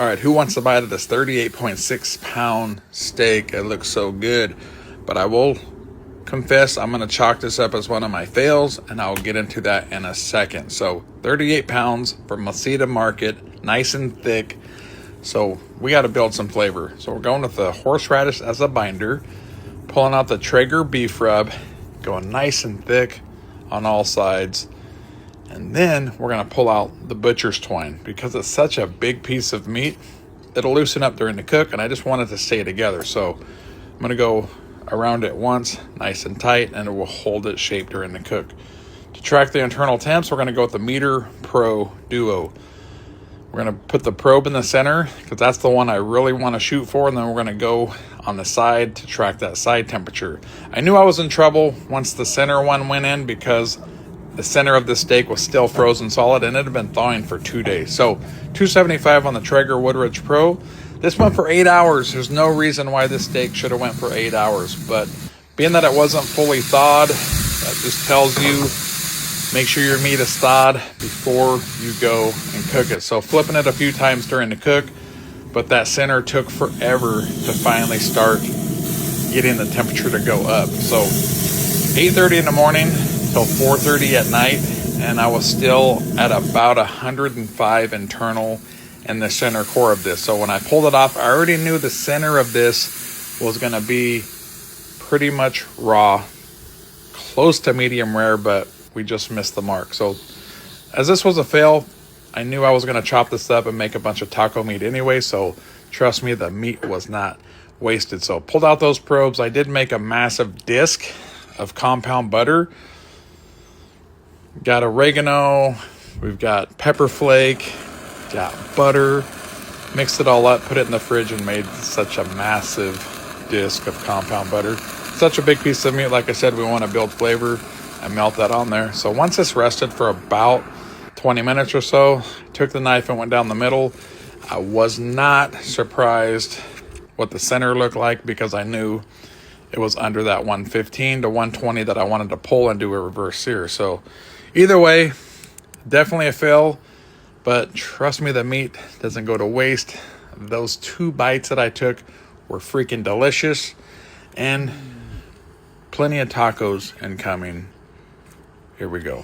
All right, who wants to bite of this 38.6 pound steak? It looks so good, but I will confess I'm going to chalk this up as one of my fails, and I'll get into that in a second. So 38 pounds from Masita Market, nice and thick. So we got to build some flavor. So we're going with the horseradish as a binder, pulling out the Traeger beef rub, going nice and thick on all sides. And then we're going to pull out the butcher's twine because it's such a big piece of meat. It'll loosen up during the cook, and I just want it to stay together. So I'm going to go around it once, nice and tight, and it will hold its shape during the cook. To track the internal temps, we're going to go with the Meter Pro Duo. We're going to put the probe in the center because that's the one I really want to shoot for, and then we're going to go on the side to track that side temperature. I knew I was in trouble once the center one went in because the center of the steak was still frozen solid, and it had been thawing for 2 days. So $275 on the Traeger Woodridge Pro. This went for 8 hours. There's no reason why this steak should have went for 8 hours. But being that it wasn't fully thawed, that just tells you make sure your meat is thawed before you go and cook it. So flipping it a few times during the cook, but that center took forever to finally start getting the temperature to go up. So 8:30 in the morning till 4:30 at night, and I was still at about 105 internal in the center core of this. So when I pulled it off, I already knew the center of this was going to be pretty much raw, close to medium rare, but we just missed the mark. So as this was a fail, I knew I was going to chop this up and make a bunch of taco meat anyway. So trust me, the meat was not wasted. So pulled out those probes. I did make a massive disc of compound butter. Got oregano, we've got pepper flake, got butter, mixed it all up, put it in the fridge, and made such a massive disc of compound butter. Such a big piece of meat. Like I said, we want to build flavor and melt that on there. So once this rested for about 20 minutes or so, took the knife and went down the middle. I was not surprised what the center looked like because I knew it was under that 115 to 120 that I wanted to pull and do a reverse sear. So either way, definitely a fail, but trust me, the meat doesn't go to waste. Those 2 bites that I took were freaking delicious, and plenty of tacos incoming. Here we go.